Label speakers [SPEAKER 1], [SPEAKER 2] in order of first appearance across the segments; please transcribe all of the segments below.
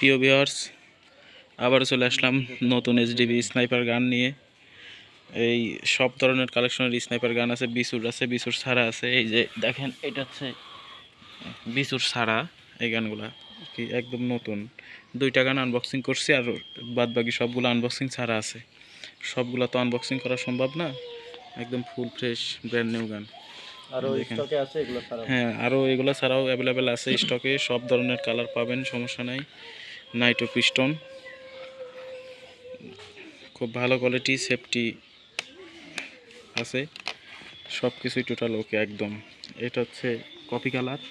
[SPEAKER 1] প্রিয় ভিউয়ার্স, আবারও চলে আসলাম নতুন এইচডিবি স্নাইপার গান নিয়ে। এই সব ধরনের কালেকশনের স্নাইপার গান আছে, বিসুর আছে, বিসুর ছাড়া আছে। এই যে দেখেন, এটা হচ্ছে বিসুর ছাড়া। এই গানগুলা কি একদম নতুন, 2টা গান আনবক্সিং করছি, আর বাদ বাকি সবগুলো আনবক্সিং ছাড়া আছে। সবগুলো তো আনবক্সিং করা সম্ভব না, একদম ফুল ফ্রেশ ব্র্যান্ড নিউ গান।
[SPEAKER 2] আরো স্টকে আছে এগুলো ছাড়াও।
[SPEAKER 1] হ্যাঁ, আরও এগুলো ছাড়াও অ্যাভেলেবেল আছে স্টকে, সব ধরনের কালার পাবেন, সমস্যা নাই। নাইটো পিস্টন, খুব ভালো কোয়ালিটি, সেফটি আছে, সব কিছুই টোটাল ওকে একদম। এটা হচ্ছে কফি কালার,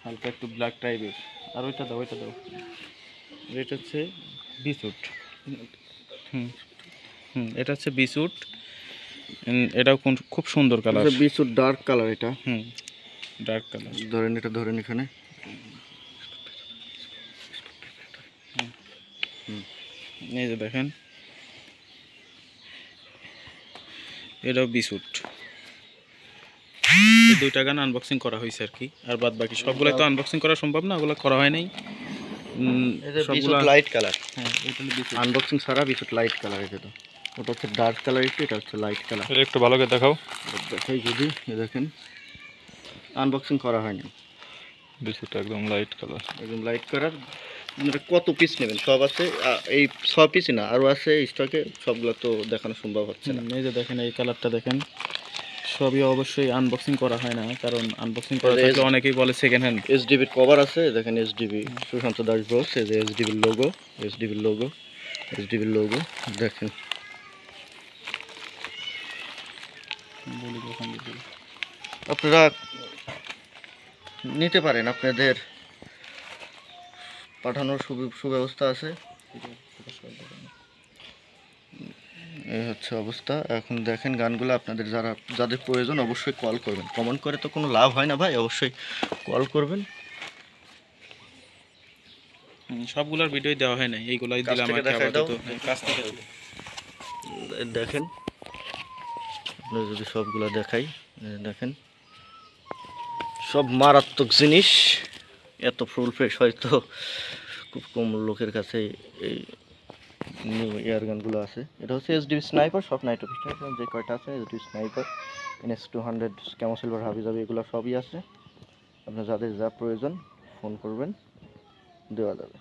[SPEAKER 1] হালকা একটু ব্ল্যাক টাইপের। আর ওইটা দাও, ওইটা দাও। এটা হচ্ছে বিসুট। হুম হুম, এটা হচ্ছে বিসুট। এটাও খুব সুন্দর কালার।
[SPEAKER 2] বিস্কুট ডার্ক কালার এটা।
[SPEAKER 1] হুম, ডার্ক কালার।
[SPEAKER 2] ধরেন এটা ধরেন এখানে।
[SPEAKER 1] এই যে দেখেন, এটাও বিসুট। এই 2টা গান আনবক্সিং করা হয়েছে আর কি, আর বাদ বাকি সবগুলো তো আনবক্সিং করা সম্ভব না, ওগুলো করা হয় নাই।
[SPEAKER 2] সবগুলো লাইট কালার।
[SPEAKER 1] হ্যাঁ, এটা বিসুট
[SPEAKER 2] আনবক্সিং ছাড়া বিস্কুট লাইট কালার এটা। ওটা হচ্ছে ডার্ক কালার, এটা হচ্ছে লাইট কালার।
[SPEAKER 1] এটা একটু ভালো করে দেখাও।
[SPEAKER 2] দেখাই যদি, দেখেন আনবক্সিং করা হয়নি।
[SPEAKER 1] বিসুট একদম লাইট কালার,
[SPEAKER 2] একদম লাইট কালার। কত পিস নেবেন? সব আছে, এই 6 পিসই না, আরও আছে স্টকে, সবগুলো তো দেখানো সম্ভব হচ্ছে না।
[SPEAKER 1] এই যে দেখেন, এই কালারটা দেখেন। সবই অবশ্যই আনবক্সিং করা হয় না, কারণ আনবক্সিং করা থাকলে অনেকেই বলে সেকেন্ড হ্যান্ড।
[SPEAKER 2] এসডিবির কভার আছে, দেখেন এসডিবি সুশান্ত দাস বোস, এই যে এসডিবির লোগো, এসডিবির লোগো, এসডিবির লোগো দেখেন। আপনারা নিতে পারেন, আপনাদের পাঠানোর সুব্যবস্থা আছে। এই হচ্ছে অবস্থা এখন। দেখেন গানগুলো আপনাদের যাদের প্রয়োজন অবশ্যই কল করবেন। কমেন্ট করে তো কোনো লাভ হয় না ভাই, অবশ্যই কল করবেন।
[SPEAKER 1] সবগুলোর ভিডিও দেওয়া হয় না, এইগুলাই দিলাম আর কি আপাতত। কাছ থেকে
[SPEAKER 2] দেখেন, আপনারা যদি সবগুলো দেখাই, দেখেন সব মারাত্মক জিনিস। এত ফুল ফ্রেশ হয়তো খুব কম লোকের কাছে এই নিউ এয়ার গানগুলো আছে। এটা হচ্ছে এসডিবি স্নাইপার, সব নাইটো পিস্টন যে কয়টা আছে, SDB sniper, NS200, camo silver, হাবিজাবি, এগুলো সবই আছে। আপনার যাদের যা প্রয়োজন ফোন করবেন, দেওয়া যাবে।